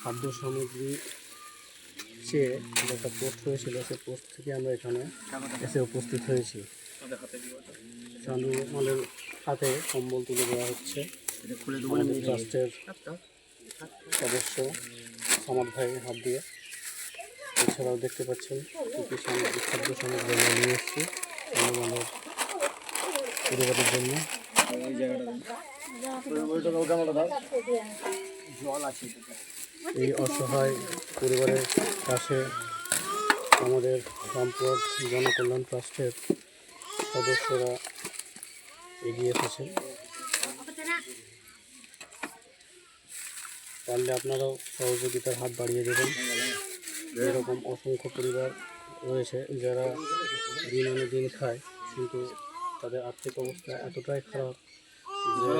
খাদ্য সামগ্রী চেয়ে একটা পোস্ট হয়েছিল, সেই পোস্ট থেকে আমরা এখানে এসে উপস্থিত হয়েছি। চাঁদু আমাদের হাতে কম্বল তুলে দেওয়া হচ্ছে। আমাদের ট্রাস্টের সদস্য আমার ভাইয়ের হাত দিয়ে। এছাড়াও দেখতে পাচ্ছেন কী সামগ্রী, খাদ্য সামগ্রী আমরা নিয়ে এসেছি আমাদের পরিবারের জন্য। এই অসহায় পরিবারের কাছে আমাদের রামপুর জনকল্যাণ ট্রাস্টের সদস্যরা এগিয়ে এসেছেন। পারলে আপনারাও সহযোগিতার হাত বাড়িয়ে দেবেন। এরকম অসংখ্য পরিবার রয়েছে যারা দিন আনে দিন খায়, কিন্তু তাদের আর্থিক অবস্থা এতটাই খারাপ যে